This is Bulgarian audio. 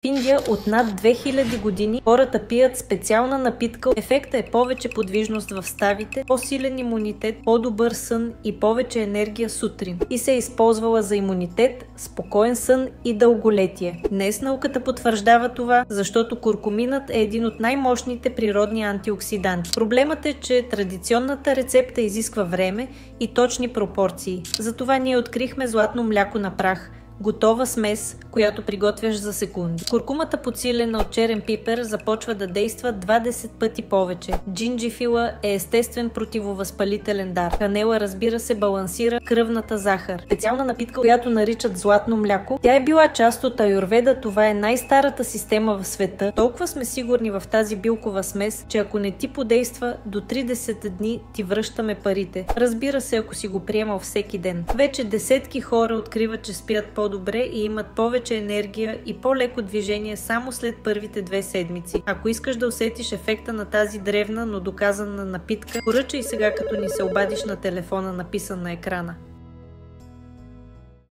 В Индия от над 2000 години хората пият специална напитка. Ефектът е повече подвижност в ставите, по-силен имунитет, по-добър сън и повече енергия сутрин. И се е използвала за имунитет, спокоен сън и дълголетие. Днес науката потвърждава това, защото куркуминът е един от най-мощните природни антиоксиданти. Проблемът е, че традиционната рецепта изисква време и точни пропорции. Затова ние открихме златно мляко на прах. Готова смес, която приготвяш за секунди. Куркумата, подсилена от черен пипер, започва да действа 20 пъти повече. Джинджифила е естествен противовъзпалителен дар. Канела, разбира се, балансира кръвната захар. Специална напитка, която наричат златно мляко. Тя е била част от аюрведа. Това е най-старата система в света. Толкова сме сигурни в тази билкова смес, че ако не ти подейства, до 30 дни ти връщаме парите. Разбира се, ако си го приемал всеки ден. Вече десетки хора откриват, че спят по-добре и имат повече енергия и по-леко движение само след първите 2 седмици. Ако искаш да усетиш ефекта на тази древна, но доказана напитка, поръчай сега, като ни се обадиш на телефона, написан на екрана.